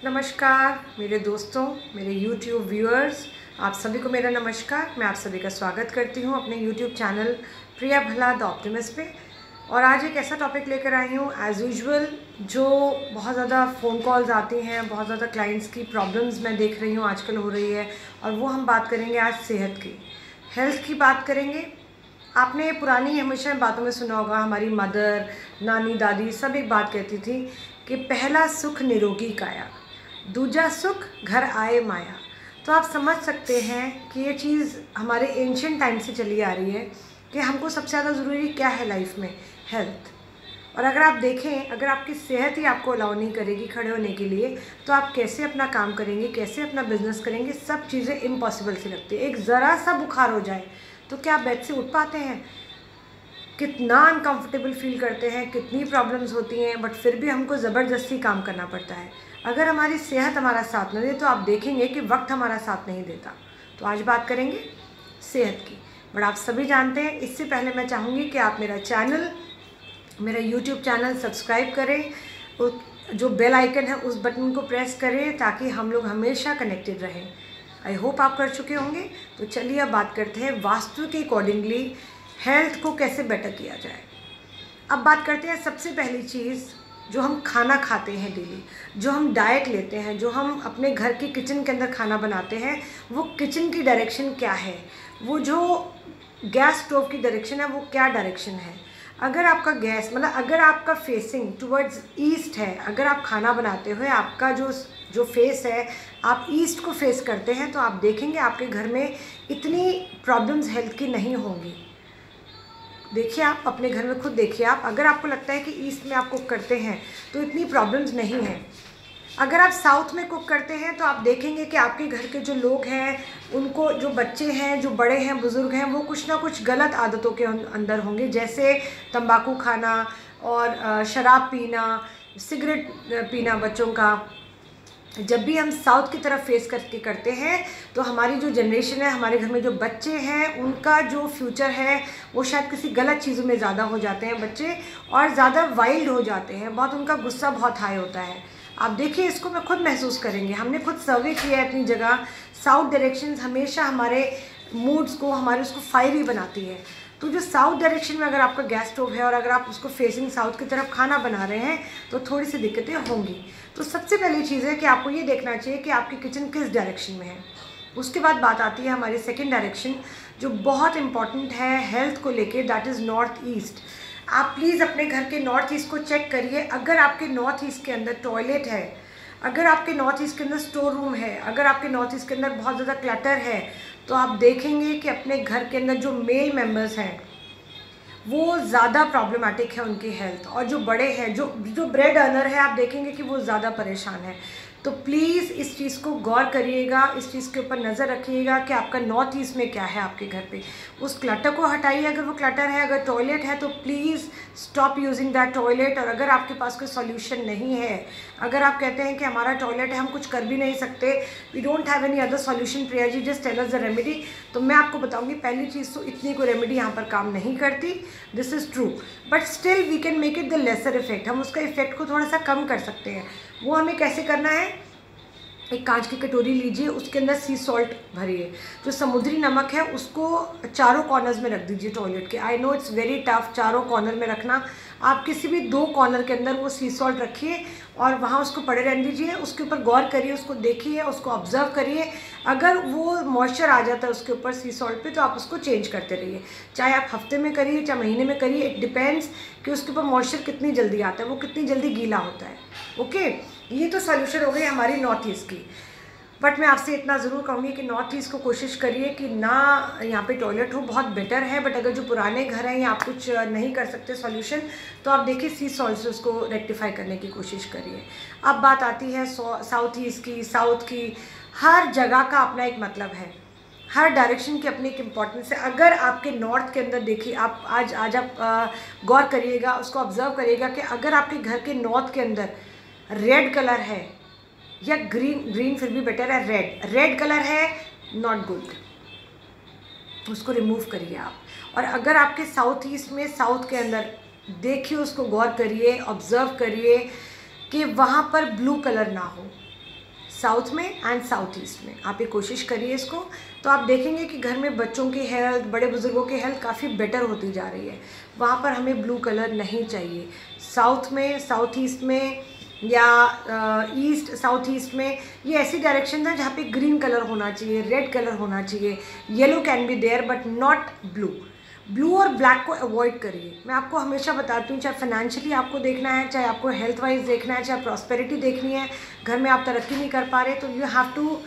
नमस्कार मेरे दोस्तों, मेरे YouTube व्यूअर्स, आप सभी को मेरा नमस्कार। मैं आप सभी का स्वागत करती हूँ अपने YouTube चैनल प्रिया भला द ऑप्टिमिस्ट पे। और आज एक ऐसा टॉपिक लेकर आई हूँ एज़ यूजुअल, जो बहुत ज़्यादा फ़ोन कॉल्स आती हैं, बहुत ज़्यादा क्लाइंट्स की प्रॉब्लम्स मैं देख रही हूँ आजकल हो रही है। और वो हम बात करेंगे आज सेहत की, हेल्थ की बात करेंगे। आपने पुरानी हमेशा बातों में सुना होगा, हमारी मदर, नानी, दादी सब एक बात कहती थी कि पहला सुख निरोगी काया, दूजा सुख घर आए माया। तो आप समझ सकते हैं कि ये चीज़ हमारे एंशिएंट टाइम से चली आ रही है कि हमको सबसे ज़्यादा ज़रूरी क्या है लाइफ में, हेल्थ। और अगर आप देखें, अगर आपकी सेहत ही आपको अलाउ नहीं करेगी खड़े होने के लिए, तो आप कैसे अपना काम करेंगे, कैसे अपना बिजनेस करेंगे, सब चीज़ें इम्पॉसिबल सी लगती है। एक ज़रा सा बुखार हो जाए तो क्या आप बेड से उठ पाते हैं? कितना अनकंफर्टेबल फील करते हैं, कितनी प्रॉब्लम्स होती हैं, बट फिर भी हमको ज़बरदस्ती काम करना पड़ता है। अगर हमारी सेहत हमारा साथ न दे तो आप देखेंगे कि वक्त हमारा साथ नहीं देता। तो आज बात करेंगे सेहत की। बट आप सभी जानते हैं, इससे पहले मैं चाहूँगी कि आप मेरा चैनल, मेरा YouTube चैनल सब्सक्राइब करें, जो बेल आइकन है उस बटन को प्रेस करें ताकि हम लोग हमेशा कनेक्टेड रहें। आई होप आप कर चुके होंगे। तो चलिए अब बात करते हैं वास्तु के अकॉर्डिंगली हेल्थ को कैसे बेटर किया जाए। अब बात करते हैं सबसे पहली चीज़, जो हम खाना खाते हैं डेली, जो हम डाइट लेते हैं, जो हम अपने घर के किचन के अंदर खाना बनाते हैं, वो किचन की डायरेक्शन क्या है, वो जो गैस स्टोव की डायरेक्शन है वो क्या डायरेक्शन है। अगर आपका गैस अगर आपका फेसिंग टुवर्ड्स ईस्ट है, अगर आप खाना बनाते हुए आपका जो फेस है आप ईस्ट को फेस करते हैं, तो आप देखेंगे आपके घर में इतनी प्रॉब्लम्स हेल्थ की नहीं होंगी। देखिए, आप अपने घर में खुद देखिए, आप अगर आपको लगता है कि ईस्ट में आप कुक करते हैं तो इतनी प्रॉब्लम्स नहीं हैं। अगर आप साउथ में कुक करते हैं तो आप देखेंगे कि आपके घर के जो लोग हैं, उनको, जो बच्चे हैं, जो बड़े हैं, बुज़ुर्ग हैं, वो कुछ ना कुछ गलत आदतों के अंदर होंगे, जैसे तंबाकू खाना और शराब पीना, सिगरेट पीना बच्चों का। जब भी हम साउथ की तरफ फेस करते हैं तो हमारी जो जनरेशन है, हमारे घर में जो बच्चे हैं, उनका जो फ्यूचर है वो शायद किसी गलत चीज़ों में ज़्यादा हो जाते हैं बच्चे, और ज़्यादा वाइल्ड हो जाते हैं, बहुत उनका गुस्सा बहुत हाई होता है। आप देखिए, इसको मैं खुद महसूस करेंगे, हमने खुद सर्वे किया है अपनी जगह। साउथ डायरेक्शन हमेशा हमारे मूड्स को, हमारे उसको फायरी बनाती है। तो जो साउथ डायरेक्शन में अगर आपका गैस स्टोव है और अगर आप उसको फेसिंग साउथ की तरफ खाना बना रहे हैं तो थोड़ी सी दिक्कतें होंगी। तो सबसे पहली चीज़ है कि आपको ये देखना चाहिए कि आपकी किचन किस डायरेक्शन में है। उसके बाद बात आती है हमारी सेकंड डायरेक्शन, जो बहुत इंपॉर्टेंट है हेल्थ को लेके, दैट इज़ नॉर्थ ईस्ट। आप प्लीज़ अपने घर के नॉर्थ ईस्ट को चेक करिए। अगर आपके नॉर्थ ईस्ट के अंदर टॉयलेट है, अगर आपके नॉर्थ ईस्ट के अंदर स्टोर रूम है, अगर आपके नॉर्थ ईस्ट के अंदर बहुत ज़्यादा क्लटर है, तो आप देखेंगे कि अपने घर के अंदर जो मेल मेंबर्स हैं वो ज़्यादा प्रॉब्लमेटिक है उनकी हेल्थ, और जो बड़े हैं, जो ब्रेड अर्नर है, आप देखेंगे कि वो ज़्यादा परेशान है। तो प्लीज़ इस चीज़ को गौर करिएगा, इस चीज़ के ऊपर नज़र रखिएगा कि आपका नॉर्थ ईस्ट में क्या है आपके घर पे। उस क्लटर को हटाइए अगर वो क्लटर है। अगर टॉयलेट है तो please stop using that toilet. और अगर आपके पास कोई सॉल्यूशन नहीं है, अगर आप कहते हैं कि हमारा टॉयलेट है, हम कुछ कर भी नहीं सकते, we don't have any other solution, Priya ji just tell us the remedy, तो मैं आपको बताऊंगी पहली चीज़ तो इतनी कोई रेमेडी यहाँ पर काम नहीं करती, this is true, but still we can make it the lesser effect. हम उसका इफेक्ट को थोड़ा सा कम कर सकते हैं। वो हमें कैसे करना है? एक कांच की कटोरी लीजिए, उसके अंदर सी सॉल्ट भरिए, जो समुद्री नमक है उसको चारों कॉर्नर्स में रख दीजिए टॉयलेट के। I know it's very tough चारों कॉर्नर में रखना, आप किसी भी दो कॉर्नर के अंदर वो सी सॉल्ट रखिए और वहाँ उसको पड़े रहने दीजिए। उसके ऊपर गौर करिए, उसको देखिए, उसको ऑब्जर्व करिए। अगर वो मॉइस्चर आ जाता है उसके ऊपर सी सॉल्ट पे, तो आप उसको चेंज करते रहिए, चाहे आप हफ्ते में करिए चाहे महीने में करिए, इट डिपेंड्स कि उसके ऊपर मॉइस्चर कितनी जल्दी आता है, वो कितनी जल्दी गीला होता है। ओके, ये तो सॉल्यूशन हो गई हमारी नॉर्थ ईस्ट की। बट मैं आपसे इतना ज़रूर कहूँगी कि नॉर्थ ईस्ट को कोशिश करिए कि ना यहाँ पे टॉयलेट हो, बहुत बेटर है। बट अगर जो पुराने घर हैं या आप कुछ नहीं कर सकते सॉल्यूशन, तो आप देखिए सी सॉल्ट से उसको रेक्टिफाई करने की कोशिश करिए। अब बात आती है साउथ ईस्ट की, साउथ की। हर जगह का अपना एक मतलब है, हर डायरेक्शन की अपनी एक इम्पॉर्टेंस है। अगर आपके नॉर्थ के अंदर देखिए, आप आज आप गौर करिएगा, उसको ऑब्जर्व करिएगा कि अगर आपके घर के नॉर्थ के अंदर रेड कलर है या ग्रीन फिर भी बेटर है, रेड कलर है, नॉट गुड, उसको रिमूव करिए आप। और अगर आपके साउथ ईस्ट में, साउथ के अंदर देखिए, उसको गौर करिए, ऑब्जर्व करिए कि वहाँ पर ब्लू कलर ना हो। साउथ में एंड साउथ ईस्ट में। आप ये कोशिश करिए इसको, तो आप देखेंगे कि घर में बच्चों की हेल्थ, बड़े बुजुर्गों की हेल्थ काफ़ी बेटर होती जा रही है। वहाँ पर हमें ब्लू कलर नहीं चाहिए। साउथ में, साउथ ईस्ट में या ईस्ट साउथ ईस्ट में ये ऐसी डायरेक्शन है जहाँ पे ग्रीन कलर होना चाहिए, रेड कलर होना चाहिए, yellow can be there but not blue. Blue और ब्लैक को अवॉइड करिए। मैं आपको हमेशा बताती हूँ, चाहे फाइनेंशियली आपको देखना है, चाहे आपको हेल्थ वाइज देखना है, चाहे प्रॉस्पेरिटी देखनी है, घर में आप तरक्की नहीं कर पा रहे, तो you have to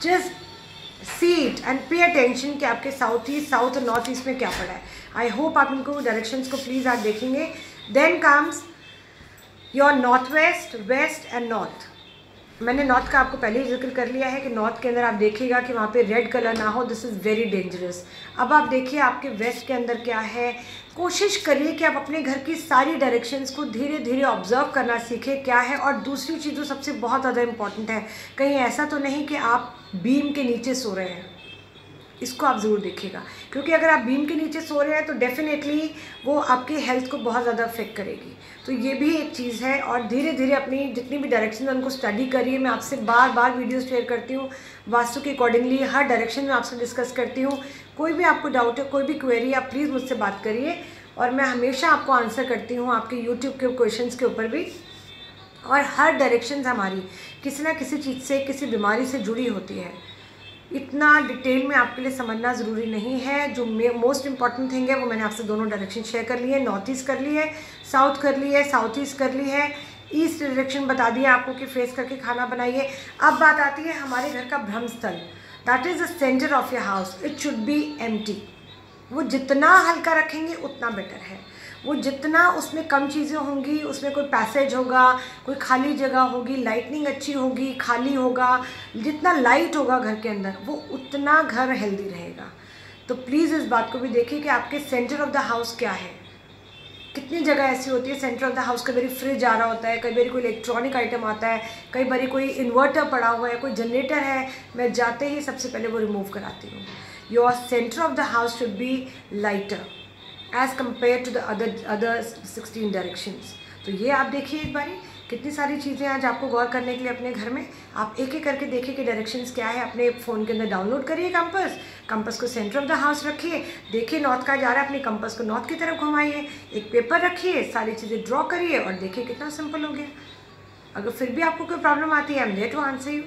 just see it and pay attention कि आपके साउथ ईस्ट, साउथ और नॉर्थ ईस्ट में क्या पड़ा है। आई होप आप इनको डायरेक्शंस को प्लीज़ आप देखेंगे। Then comes your north west, west and north. मैंने नॉर्थ का आपको पहले ही जिक्र कर लिया है कि नॉर्थ के अंदर आप देखिएगा कि वहाँ पे रेड कलर ना हो, दिस इज़ वेरी डेंजरस। अब आप देखिए आपके वेस्ट के अंदर क्या है। कोशिश करिए कि आप अपने घर की सारी डायरेक्शंस को धीरे धीरे ऑब्जर्व करना सीखें क्या है। और दूसरी चीज़ जो सबसे बहुत ज़्यादा इंपॉर्टेंट है, कहीं ऐसा तो नहीं कि आप बीम के नीचे सो रहे हैं, इसको आप ज़रूर देखिएगा, क्योंकि अगर आप बीम के नीचे सो रहे हैं तो डेफिनेटली वो आपकी हेल्थ को बहुत ज़्यादा अफेक्ट करेगी। तो ये भी एक चीज़ है। और धीरे धीरे अपनी जितनी भी डायरेक्शन है उनको स्टडी करिए। मैं आपसे बार बार वीडियोस शेयर करती हूँ वास्तु के अकॉर्डिंगली, हर डायरेक्शन में आपसे डिस्कस करती हूँ। कोई भी आपको डाउट है, कोई भी क्वेरी, आप प्लीज़ मुझसे बात करिए और मैं हमेशा आपको आंसर करती हूँ आपके यूट्यूब के क्वेश्चन के ऊपर भी। और हर डायरेक्शन हमारी किसी ना किसी चीज़ से, किसी बीमारी से जुड़ी होती है। इतना डिटेल में आपके लिए समझना ज़रूरी नहीं है। जो मोस्ट इंपॉर्टेंट थिंग है वो मैंने आपसे दोनों डायरेक्शन शेयर कर ली है। नॉर्थ ईस्ट कर ली है, साउथ कर ली है, साउथ ईस्ट कर ली है, ईस्ट डायरेक्शन बता दिया आपको कि फेस करके खाना बनाइए। अब बात आती है हमारे घर का ब्रह्म स्थल, that is the centre of your house. It should be empty. वो जितना हल्का रखेंगे उतना बेटर है। वो जितना उसमें कम चीज़ें होंगी, उसमें कोई पैसेज होगा, कोई खाली जगह होगी, लाइटनिंग अच्छी होगी, खाली होगा, जितना लाइट होगा घर के अंदर वो उतना घर हेल्दी रहेगा। तो प्लीज़ इस बात को भी देखिए कि आपके सेंटर ऑफ द हाउस क्या है। कितनी जगह ऐसी होती है सेंटर ऑफ द हाउस, कई बार फ्रिज आ रहा होता है, कई बार कोई इलेक्ट्रॉनिक आइटम आता है, कई बार कोई इन्वर्टर पड़ा हुआ है, कोई जनरेटर है, मैं जाते ही सबसे पहले वो रिमूव कराती हूँ। Your centre of the house should be lighter as compare to the other 16 directions. तो ये आप देखिए एक बारी, कितनी सारी चीज़ें आज आपको गौर करने के लिए अपने घर में। आप एक एक करके देखिए कि डायरेक्शंस क्या है। अपने फ़ोन के अंदर डाउनलोड करिए कंपास को सेंटर ऑफ द हाउस रखिए, देखिए नॉर्थ का जा रहा है, अपने कंपास को नॉर्थ की तरफ घुमाइए, एक पेपर रखिए, सारी चीज़ें ड्रॉ करिए और देखिए कितना सिंपल हो गया। अगर फिर भी आपको कोई प्रॉब्लम आती है, I am there to answer you.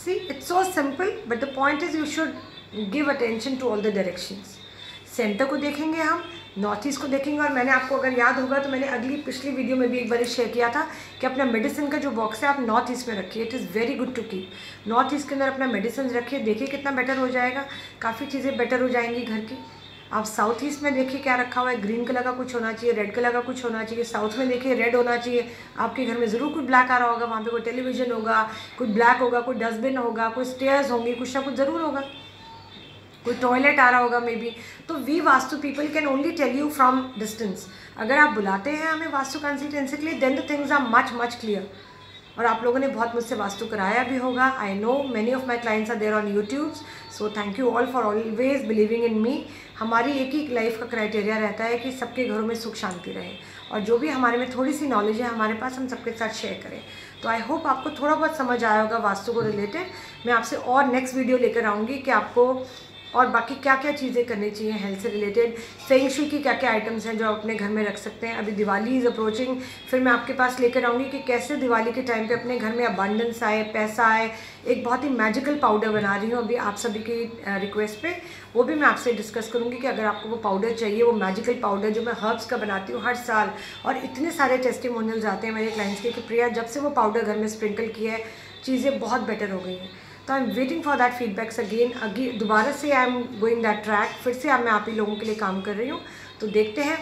See it's so simple, but the point is you should give attention to all the directions. Centre को देखेंगे हम, नॉर्थ ईस्ट को देखेंगे। और मैंने आपको अगर याद होगा तो मैंने पिछली वीडियो में भी एक बार शेयर किया था कि अपना मेडिसिन का जो बॉक्स है आप नॉर्थ ईस्ट में रखिए। It is very good to keep. North east के अंदर अपना मेडिसिन रखिए, देखिए कितना बेटर हो जाएगा, काफ़ी चीज़ें बेटर हो जाएंगी घर की। आप साउथ ईस्ट में देखिए क्या रखा हुआ है, ग्रीन कलर का कुछ होना चाहिए, रेड कलर का कुछ होना चाहिए। साउथ में देखिए रेड होना चाहिए। आपके घर में ज़रूर कोई ब्लैक आ रहा होगा, वहाँ पे कोई टेलीविज़न होगा, कोई ब्लैक होगा, कोई डस्टबिन होगा, कोई स्टेयर्स होंगी, कुछ ना कुछ ज़रूर होगा, कोई टॉयलेट आ रहा होगा मे बी। तो we vastu people can only tell you from distance. अगर आप बुलाते हैं हमें वास्तु कंसल्टेंसी के लिए, then the things are much clear. और आप लोगों ने बहुत मुझसे वास्तु कराया भी होगा। I know many of my clients are there on YouTube, so thank you all for always believing in me. हमारी एक ही लाइफ का क्राइटेरिया रहता है कि सबके घरों में सुख शांति रहे, और जो भी हमारे में थोड़ी सी नॉलेज है हमारे पास, हम सबके साथ शेयर करें। तो आई होप आपको थोड़ा बहुत समझ आया होगा वास्तु को रिलेटेड। मैं आपसे और नेक्स्ट वीडियो लेकर आऊँगी कि आपको और बाकी क्या क्या चीज़ें करनी चाहिए हेल्थ से रिलेटेड, फेंग शुई की क्या क्या आइटम्स हैं जो आप अपने घर में रख सकते हैं। अभी दिवाली इज़ अप्रोचिंग, फिर मैं आपके पास लेकर आऊँगी कि कैसे दिवाली के टाइम पे अपने घर में अबंडेंस आए, पैसा आए। एक बहुत ही मैजिकल पाउडर बना रही हूँ अभी आप सभी की रिक्वेस्ट पे, वो भी मैं आपसे डिस्कस करूँगी कि अगर आपको वो पाउडर चाहिए, वो मैजिकल पाउडर जो मैं हर्ब्स का बनाती हूँ हर साल, और इतने सारे टेस्टिमोनियल्स आते हैं मेरे क्लाइंट्स के कि प्रिया जब से वो पाउडर घर में स्प्रिंकल किया है चीज़ें बहुत बेटर हो गई हैं। तो I am waiting for that feedbacks again दोबारा से I am going that track, फिर से मैं आप ही लोगों के लिए काम कर रही हूँ। तो देखते हैं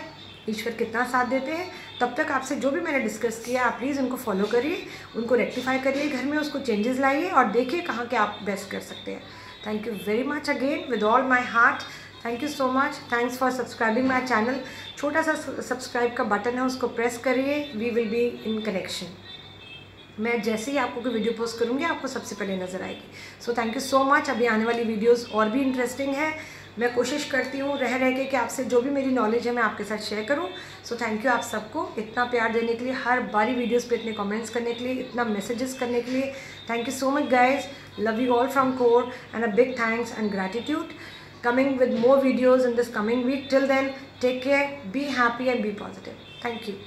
ईश्वर कितना साथ देते हैं। तब तक आपसे जो भी मैंने डिस्कस किया आप प्लीज़ उनको फॉलो करिए, उनको रेक्टिफाई करिए घर में, उसको चेंजेस लाइए और देखिए कहाँ के आप बेस्ट कर सकते हैं। Thank you very much again with all my heart. Thank you so much. Thanks for subscribing my channel. छोटा सा सब्सक्राइब का बटन है, उसको प्रेस करिए। We will be in connection. मैं जैसे ही आपको कोई वीडियो पोस्ट करूँगी आपको सबसे पहले नज़र आएगी। सो थैंक यू सो मच। अभी आने वाली वीडियोस और भी इंटरेस्टिंग है, मैं कोशिश करती हूँ रह रह के कि आपसे जो भी मेरी नॉलेज है मैं आपके साथ शेयर करूँ। सो थैंक यू आप सबको इतना प्यार देने के लिए, हर बारी वीडियोस पे इतने कमेंट्स करने के लिए, इतना मैसेजेस करने के लिए। Thank you so much guys, love you all from core and a big thanks and gratitude. Coming with more videos in this coming week. Till then, take care, be happy and be positive. Thank you.